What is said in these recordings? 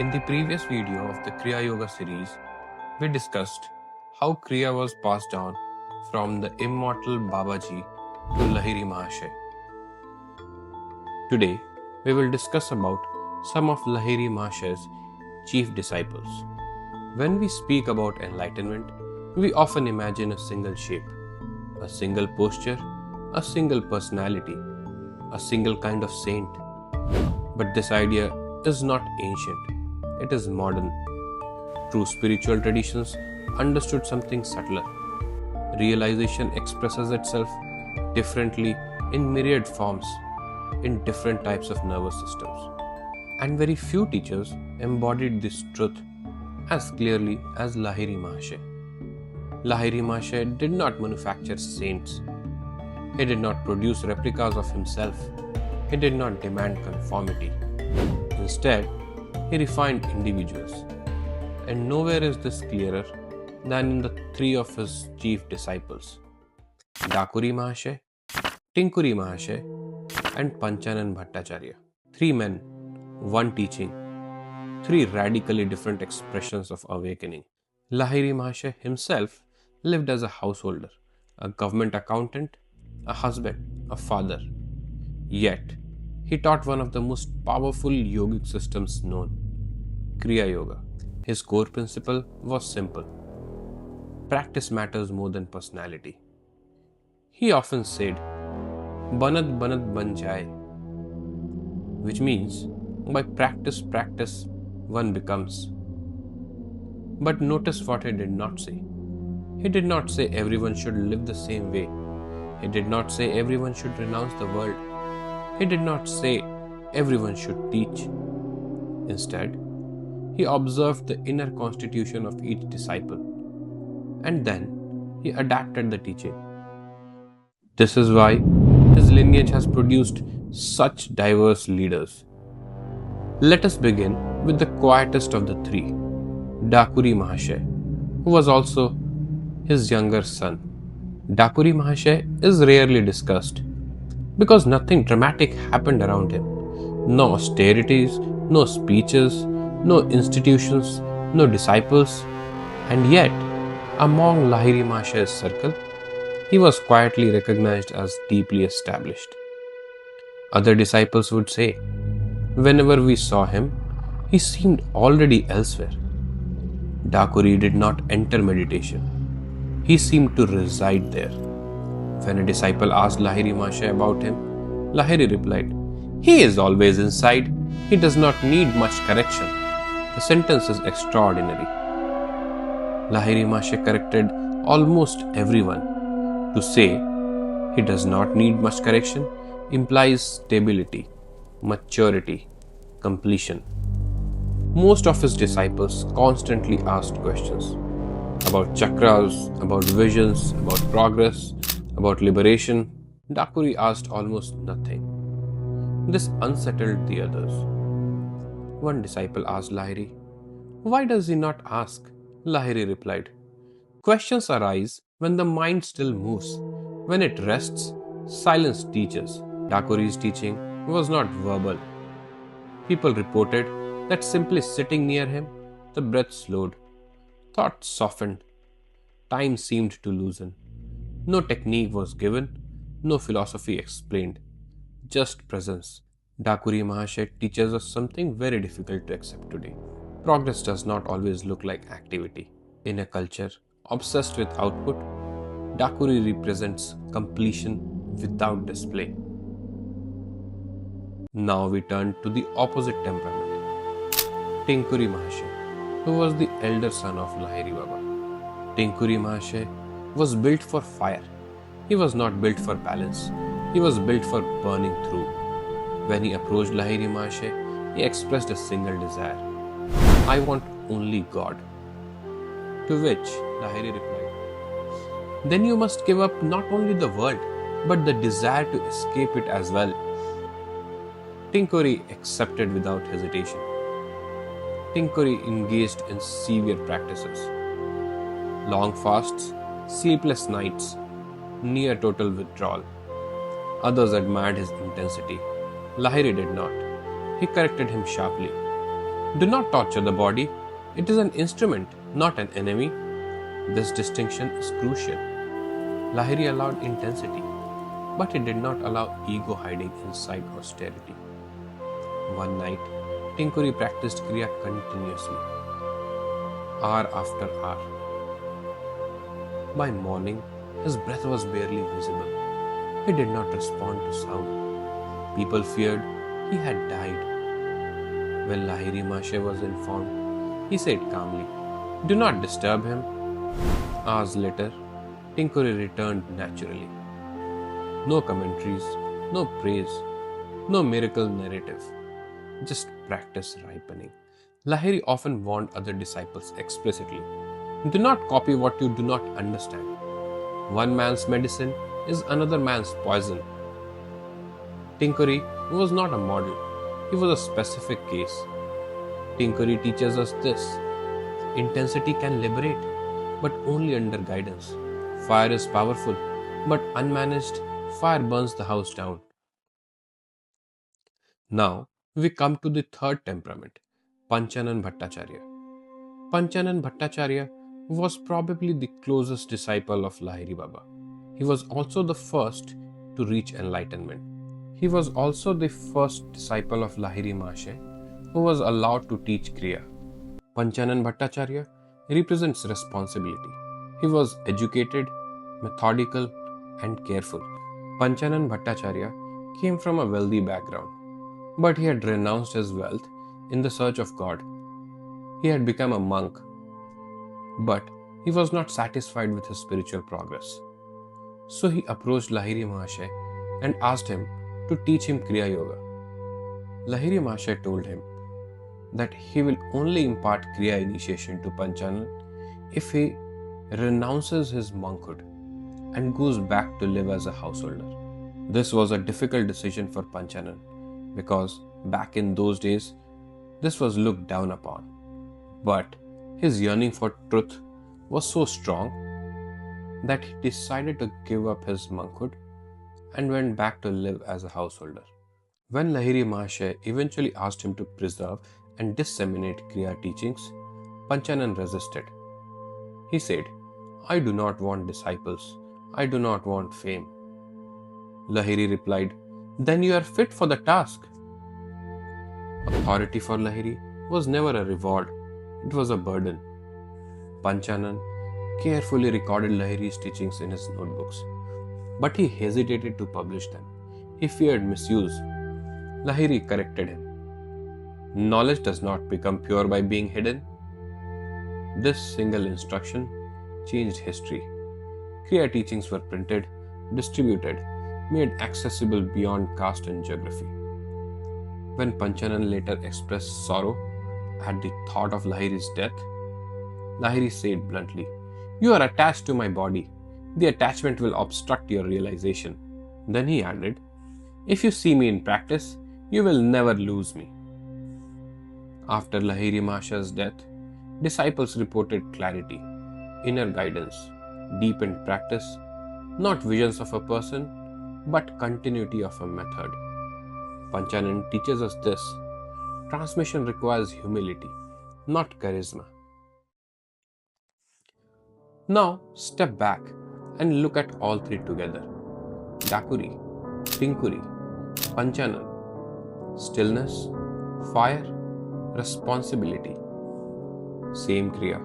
In the previous video of the Kriya Yoga series, we discussed how Kriya was passed down from the immortal Babaji to Lahiri Mahasaya. Today, we will discuss about some of Lahiri Mahasaya's chief disciples. When we speak about enlightenment, we often imagine a single shape, a single posture, a single personality, a single kind of saint. But this idea is not ancient, it is modern. True spiritual traditions understood something subtler. Realization expresses itself differently in myriad forms, in different types of nervous systems. And very few teachers embodied this truth as clearly as Lahiri Mahasaya. Lahiri Mahasaya did not manufacture saints. He did not produce replicas of himself. He did not demand conformity. Instead, he refined individuals. And nowhere is this clearer than in the three of his chief disciples, Dakuri Mahasaya, Tincouri Mahasaya, and Panchanan Bhattacharya. Three men, one teaching, three radically different expressions of awakening. Lahiri Mahasaya himself lived as a householder, a government accountant, a husband, a father. Yet, he taught one of the most powerful yogic systems known, Kriya Yoga. His core principle was simple: practice matters more than personality. He often said, Banat, ban-jaaye, which means by practice, one becomes. But notice what he did not say. He did not say everyone should live the same way. He did not say everyone should renounce the world. He did not say everyone should teach. Instead, he observed the inner constitution of each disciple, and then he adapted the teaching. This is why his lineage has produced such diverse leaders. Let us begin with the quietest of the three, Dakuri Mahasaya, who was also his younger son. Dakuri Mahasaya is rarely discussed because nothing dramatic happened around him. No austerities, no speeches, no institutions, no disciples, and yet, among Lahiri Mahasaya's circle, he was quietly recognized as deeply established. Other disciples would say, whenever we saw him, he seemed already elsewhere. Dakuri did not enter meditation. He seemed to reside there. When a disciple asked Lahiri Mahasaya about him, Lahiri replied, "He is always inside. He does not need much correction." The sentence is extraordinary. Lahiri Mahasaya corrected almost everyone. To say he does not need much correction implies stability, maturity, completion. Most of his disciples constantly asked questions about chakras, about visions, about progress, about liberation. Dakuri asked almost nothing. This unsettled the others. One disciple asked Lahiri, "Why does he not ask?" Lahiri replied, "Questions arise when the mind still moves. When it rests, silence teaches." Dakuri's teaching was not verbal. People reported that simply sitting near him, the breath slowed, thoughts softened, time seemed to loosen. No technique was given, no philosophy explained, just presence. Dakuri Mahasaya teaches us something very difficult to accept today. Progress does not always look like activity. In a culture obsessed with output, Dakuri represents completion without display. Now we turn to the opposite temperament, Tincouri Mahasaya, who was the elder son of Lahiri Baba. Tincouri Mahasaya was built for fire. He was not built for balance. He was built for burning through. When he approached Lahiri Mahasaya, he expressed a single desire: "I want only God." To which Lahiri replied, "Then you must give up not only the world, but the desire to escape it as well." Tincouri accepted without hesitation. Tincouri engaged in severe practices: long fasts, sleepless nights, near total withdrawal. Others admired his intensity. Lahiri did not. He corrected him sharply. Do not torture the body. It is an instrument, not an enemy. This distinction is crucial. Lahiri allowed intensity, but he did not allow ego hiding inside austerity. One night, Tincouri practiced Kriya continuously, hour after hour. By morning, his breath was barely visible. He did not respond to sound. People feared he had died. When Lahiri Mahasaya was informed, he said calmly, "Do not disturb him." Hours later, Tincouri returned naturally. No commentaries, no praise, no miracle narrative, just practice ripening. Lahiri often warned other disciples explicitly, "Do not copy what you do not understand. One man's medicine is another man's poison." Tincouri was not a model, he was a specific case. Tincouri teaches us this: intensity can liberate, but only under guidance. Fire is powerful, but unmanaged, fire burns the house down. Now we come to the third temperament, Panchanan Bhattacharya. Panchanan Bhattacharya was probably the closest disciple of Lahiri Baba. He was also the first to reach enlightenment. He was also the first disciple of Lahiri Mahasaya who was allowed to teach Kriya. Panchanan Bhattacharya represents responsibility. He was educated, methodical, and careful. Panchanan Bhattacharya came from a wealthy background, but he had renounced his wealth in the search of God. He had become a monk, but he was not satisfied with his spiritual progress. So he approached Lahiri Mahasaya and asked him to teach him Kriya Yoga. Lahiri Mahasaya told him that he will only impart Kriya initiation to Panchanan if he renounces his monkhood and goes back to live as a householder. This was a difficult decision for Panchanan because back in those days, this was looked down upon. But his yearning for truth was so strong that he decided to give up his monkhood and went back to live as a householder. When Lahiri Mahasaya eventually asked him to preserve and disseminate Kriya teachings, Panchanan resisted. He said, "I do not want disciples. I do not want fame." Lahiri replied, "Then you are fit for the task." Authority for Lahiri was never a reward, it was a burden. Panchanan carefully recorded Lahiri's teachings in his notebooks, but he hesitated to publish them. He feared misuse. Lahiri corrected him. Knowledge does not become pure by being hidden. This single instruction changed history. Kriya teachings were printed, distributed, made accessible beyond caste and geography. When Panchanan later expressed sorrow at the thought of Lahiri's death, Lahiri said bluntly, "You are attached to my body. The attachment will obstruct your realization." Then he added, "If you see me in practice, you will never lose me." After Lahiri Mahasaya's death, disciples reported clarity, inner guidance, deepened practice, not visions of a person, but continuity of a method. Panchanan teaches us this: transmission requires humility, not charisma. Now, step back and look at all three together: Dakuri, Tincouri, Panchanan, stillness, fire, responsibility. Same Kriya,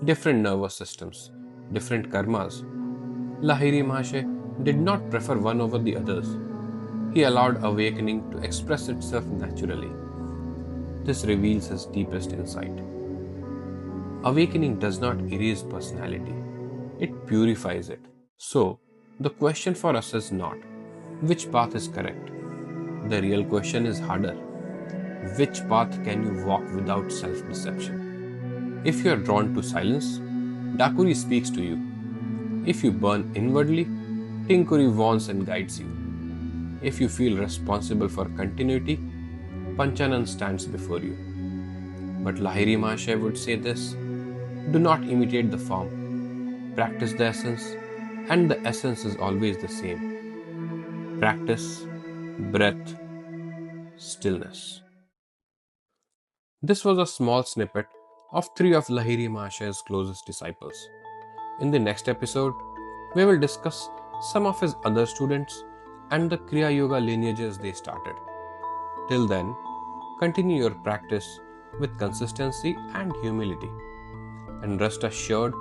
different nervous systems, different karmas. Lahiri Mahasaya did not prefer one over the others. He allowed awakening to express itself naturally. This reveals his deepest insight. Awakening does not erase personality, it purifies it. So, the question for us is not which path is correct. The real question is harder: which path can you walk without self deception? If you are drawn to silence, Dakuri speaks to you. If you burn inwardly, Tincouri warns and guides you. If you feel responsible for continuity, Panchanan stands before you. But Lahiri Mahasaya would say this: do not imitate the form, practice the essence, and the essence is always the same. Practice, breath, stillness. This was a small snippet of three of Lahiri Mahasaya's closest disciples. In the next episode, we will discuss some of his other students and the Kriya Yoga lineages they started. Till then, continue your practice with consistency and humility, and rest assured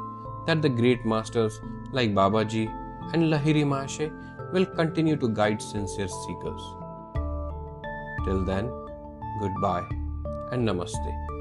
that the great masters like Babaji and Lahiri Mahasaya will continue to guide sincere seekers. Till then, goodbye and namaste.